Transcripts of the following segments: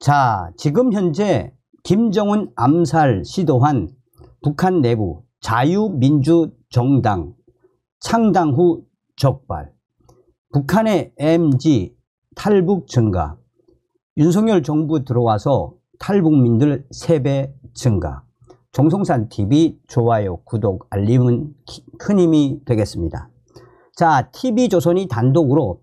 자, 지금 현재 김정은 암살 시도한 북한 내부 자유민주정당 창당 후 적발, 북한의 MG 탈북 증가, 윤석열 정부 들어와서 탈북민들 3배 증가. 정성산TV 좋아요, 구독, 알림은 큰 힘이 되겠습니다. 자, TV조선이 단독으로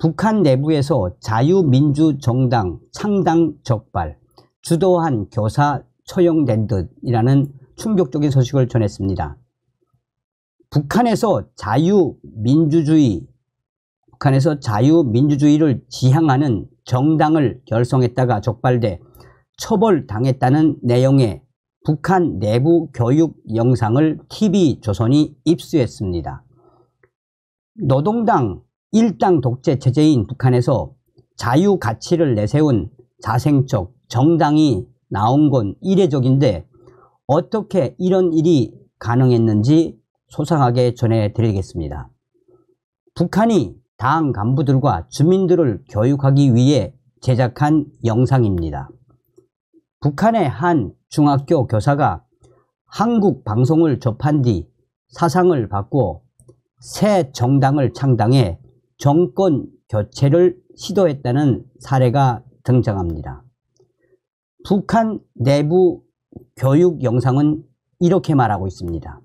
북한 내부에서 자유민주정당 창당 적발, 주도한 교사 처형된 듯이라는 충격적인 소식을 전했습니다. 북한에서 자유민주주의를 지향하는 정당을 결성했다가 적발돼 처벌당했다는 내용의 북한 내부 교육 영상을 TV조선이 입수했습니다. 노동당 일당 독재 체제인 북한에서 자유 가치를 내세운 자생적 정당이 나온 건 이례적인데 어떻게 이런 일이 가능했는지 소상하게 전해드리겠습니다. 북한이 당 간부들과 주민들을 교육하기 위해 제작한 영상입니다. 북한의 한 중학교 교사가 한국 방송을 접한 뒤 사상을 바꿔 새 정당을 창당해 정권 교체를 시도했다는 사례가 등장합니다. 북한 내부 교육 영상은 이렇게 말하고 있습니다.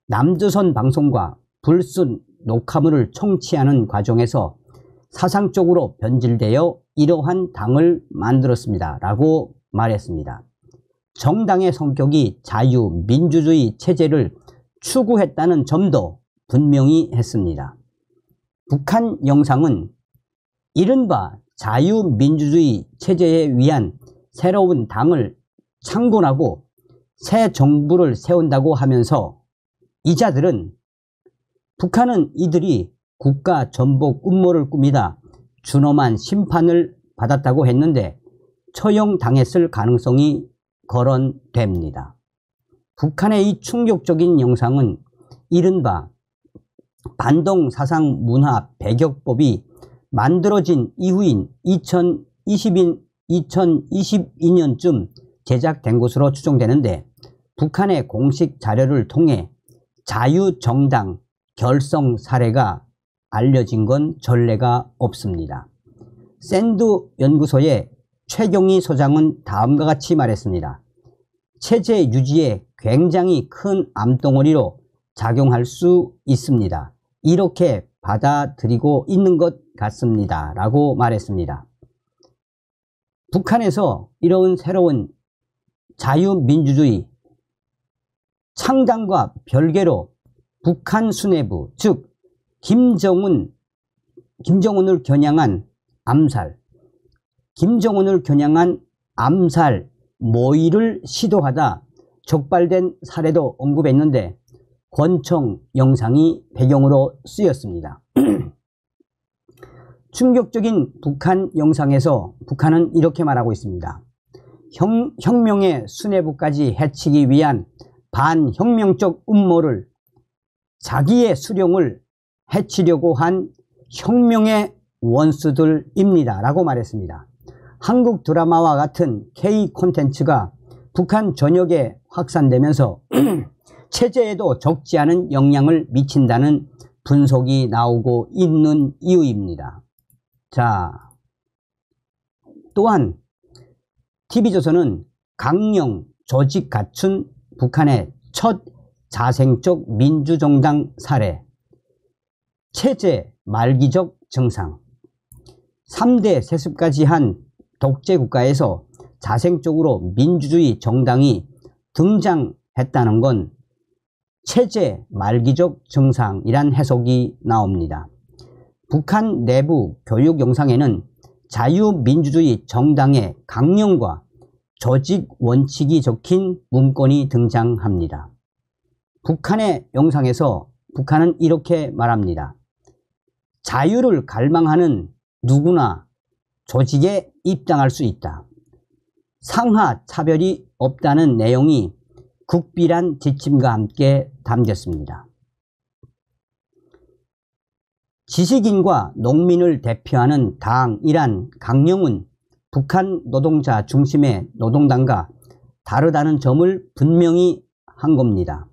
남조선 방송과 불순 녹화물을 청취하는 과정에서 사상적으로 변질되어 이러한 당을 만들었습니다. 라고 말했습니다. 정당의 성격이 자유민주주의 체제를 추구했다는 점도 분명히 했습니다. 북한 영상은 이른바 자유민주주의 체제에 위한 새로운 당을 창건하고 새 정부를 세운다고 하면서 이자들은 북한은 이들이 국가 전복 음모를 꾸미다 준엄한 심판을 받았다고 했는데 처형당했을 가능성이 거론됩니다. 북한의 이 충격적인 영상은 이른바 반동사상문화 배격법이 만들어진 이후인 2022년쯤 제작된 것으로 추정되는데 북한의 공식 자료를 통해 자유정당 결성 사례가 알려진 건 전례가 없습니다. 샌드 연구소의 최경희 소장은 다음과 같이 말했습니다. 체제 유지에 굉장히 큰 암덩어리로 작용할 수 있습니다. 이렇게 받아들이고 있는 것 같습니다. 라고 말했습니다. 북한에서 이런 새로운 자유민주주의 창당과 별개로 북한 수뇌부, 즉 김정은을 겨냥한 암살 모의를 시도하다 적발된 사례도 언급했는데 권총 영상이 배경으로 쓰였습니다. 충격적인 북한 영상에서 북한은 이렇게 말하고 있습니다. 혁명의 수뇌부까지 해치기 위한 반혁명적 음모를 자기의 수령을 해치려고 한 혁명의 원수들입니다. 라고 말했습니다. 한국 드라마와 같은 K 콘텐츠가 북한 전역에 확산되면서 체제에도 적지 않은 영향을 미친다는 분석이 나오고 있는 이유입니다. 자, 또한 TV조선은 강령 조직 갖춘 북한의 첫 자생적 민주정당 사례, 체제 말기적 증상, 3대 세습까지 한 독재국가에서 자생적으로 민주주의 정당이 등장했다는 건 체제 말기적 증상이란 해석이 나옵니다. 북한 내부 교육 영상에는 자유민주주의 정당의 강령과 조직 원칙이 적힌 문건이 등장합니다. 북한의 영상에서 북한은 이렇게 말합니다. 자유를 갈망하는 누구나 조직에 입당할 수 있다. 상하 차별이 없다는 내용이 국비란 지침과 함께 담겼습니다. 지식인과 농민을 대표하는 당이란 강령은 북한 노동자 중심의 노동당과 다르다는 점을 분명히 한 겁니다.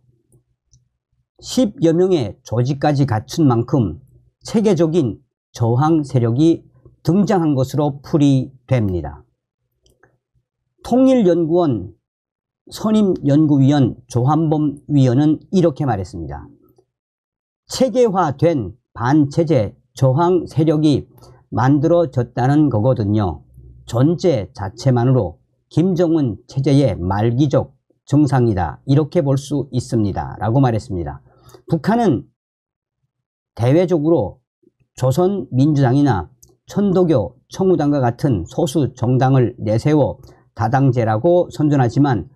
10여 명의 조직까지 갖춘 만큼 체계적인 저항 세력이 등장한 것으로 풀이됩니다. 통일연구원 선임연구위원 조한범 위원은 이렇게 말했습니다. 체계화된 반체제 저항 세력이 만들어졌다는 거거든요. 존재 자체만으로 김정은 체제의 말기적 정상이다, 이렇게 볼 수 있습니다 라고 말했습니다. 북한은 대외적으로 조선민주당이나 천도교, 청우당과 같은 소수 정당을 내세워 다당제라고 선전하지만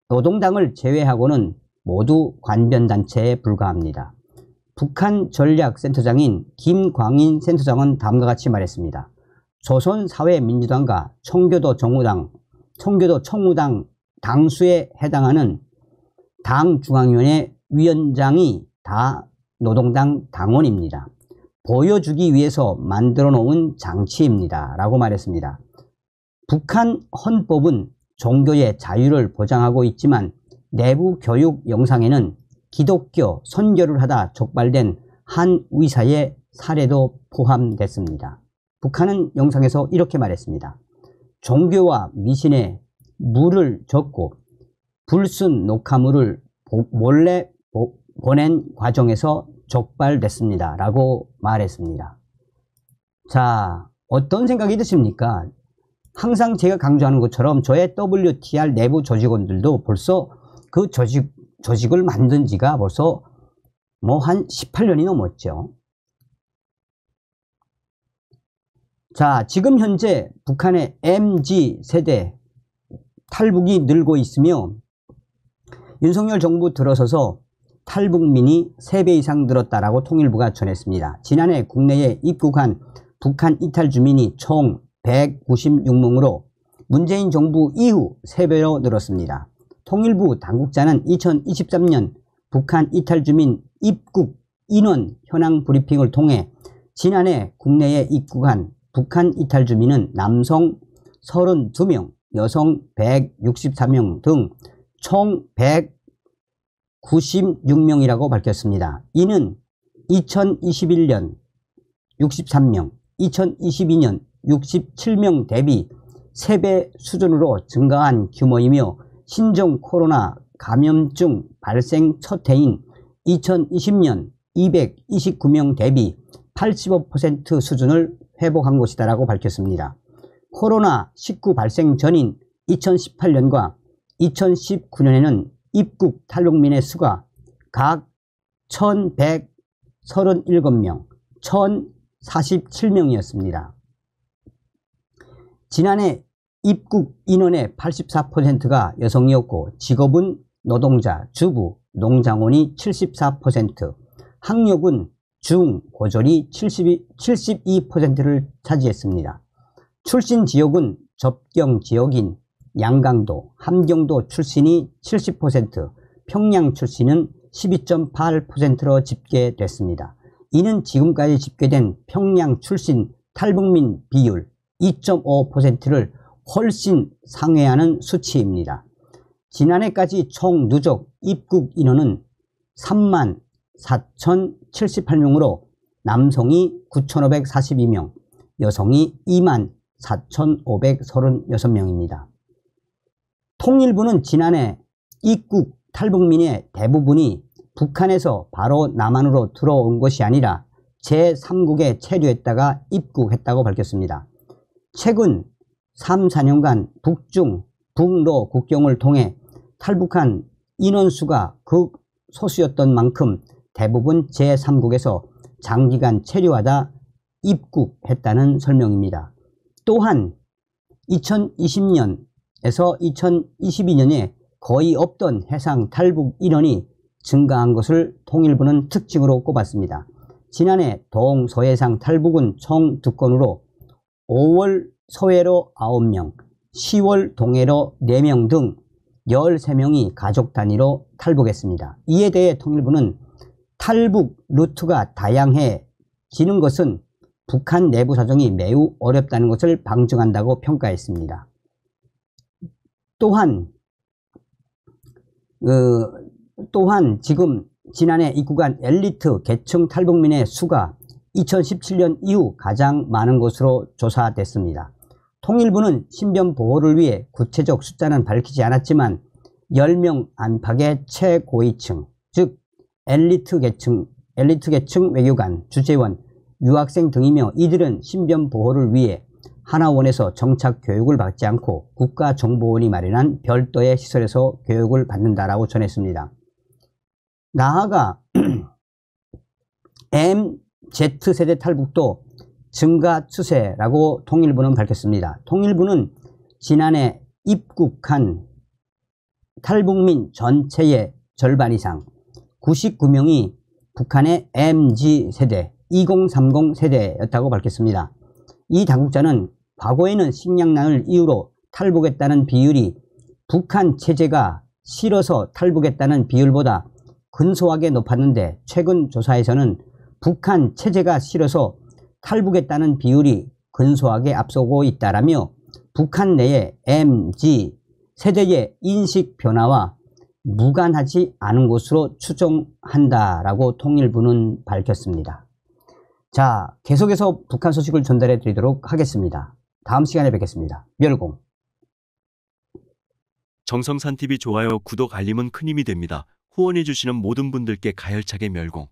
노동당을 제외하고는 모두 관변단체에 불과합니다. 북한 전략센터장인 김광인 센터장은 다음과 같이 말했습니다. 조선사회민주당과 청교도 청우당 당수에 해당하는 당중앙위원회 위원장이 다 노동당 당원입니다. 보여주기 위해서 만들어 놓은 장치입니다 라고 말했습니다. 북한 헌법은 종교의 자유를 보장하고 있지만 내부 교육 영상에는 기독교 선교를 하다 족발된 한 의사의 사례도 포함됐습니다. 북한은 영상에서 이렇게 말했습니다. 종교와 미신에 물을 젓고 불순 녹화물을 몰래 보낸 과정에서 족발됐습니다 라고 말했습니다. 자, 어떤 생각이 드십니까? 항상 제가 강조하는 것처럼 저의 WTR 내부 조직원들도 벌써 그 조직을 만든 지가 벌써 한 18년이 넘었죠. 자, 지금 현재 북한의 MZ세대 탈북이 늘고 있으며 윤석열 정부 들어서서 탈북민이 3배 이상 늘었다라고 통일부가 전했습니다. 지난해 국내에 입국한 북한 이탈 주민이 총 196명으로 문재인 정부 이후 3배로 늘었습니다. 통일부 당국자는 2023년 북한 이탈 주민 입국 인원 현황 브리핑을 통해 지난해 국내에 입국한 북한 이탈 주민은 남성 32명, 여성 164명 등 총 196명이라고 밝혔습니다. 이는 2021년 63명, 2022년 67명 대비 3배 수준으로 증가한 규모이며 신종 코로나 감염증 발생 첫 해인 2020년 229명 대비 85% 수준을 회복한 것이다라고 밝혔습니다. 코로나19 발생 전인 2018년과 2019년에는 입국 탈북민의 수가 각 1137명, 1047명이었습니다. 지난해 입국 인원의 84%가 여성이었고 직업은 노동자, 주부, 농장원이 74%, 학력은 중, 고졸이 72%를 차지했습니다. 출신 지역은 접경 지역인 양강도, 함경도 출신이 70%, 평양 출신은 12.8%로 집계됐습니다. 이는 지금까지 집계된 평양 출신 탈북민 비율 2.5%를 훨씬 상회하는 수치입니다. 지난해까지 총 누적 입국 인원은 34,078명으로 남성이 9,542명, 여성이 24,536명입니다. 통일부는 지난해 입국 탈북민의 대부분이 북한에서 바로 남한으로 들어온 것이 아니라 제3국에 체류했다가 입국했다고 밝혔습니다. 최근 3, 4년간 북중, 북로 국경을 통해 탈북한 인원수가 극소수였던 만큼 대부분 제3국에서 장기간 체류하다 입국했다는 설명입니다. 또한 2020년에서 2022년에 거의 없던 해상 탈북 인원이 증가한 것을 통일부는 특징으로 꼽았습니다. 지난해 동서해상 탈북은 총 2건으로 5월 서해로 9명, 10월 동해로 4명 등 13명이 가족 단위로 탈북했습니다. 이에 대해 통일부는 탈북 루트가 다양해지는 것은 북한 내부 사정이 매우 어렵다는 것을 방증한다고 평가했습니다. 또한 지금 지난해 입국한 엘리트 계층 탈북민의 수가 2017년 이후 가장 많은 것으로 조사됐습니다. 통일부는 신변 보호를 위해 구체적 숫자는 밝히지 않았지만 10명 안팎의 최고위층, 즉 엘리트 계층 외교관, 주재원, 유학생 등이며 이들은 신변 보호를 위해 하나원에서 정착 교육을 받지 않고 국가정보원이 마련한 별도의 시설에서 교육을 받는다라고 전했습니다. 나아가 MZ세대 탈북도 증가 추세라고 통일부는 밝혔습니다. 통일부는 지난해 입국한 탈북민 전체의 절반 이상 99명이 북한의 MZ세대 2030 세대였다고 밝혔습니다. 이 당국자는 과거에는 식량난을 이유로 탈북했다는 비율이 북한 체제가 싫어서 탈북했다는 비율보다 근소하게 높았는데 최근 조사에서는 북한 체제가 싫어서 탈북했다는 비율이 근소하게 앞서고 있다라며 북한 내의 MZ 세대의 인식 변화와 무관하지 않은 것으로 추정한다라고 통일부는 밝혔습니다. 자, 계속해서 북한 소식을 전달해 드리도록 하겠습니다. 다음 시간에 뵙겠습니다. 멸공. 정성산TV 좋아요, 구독, 알림은 큰 힘이 됩니다. 후원해 주시는 모든 분들께 가열차게 멸공.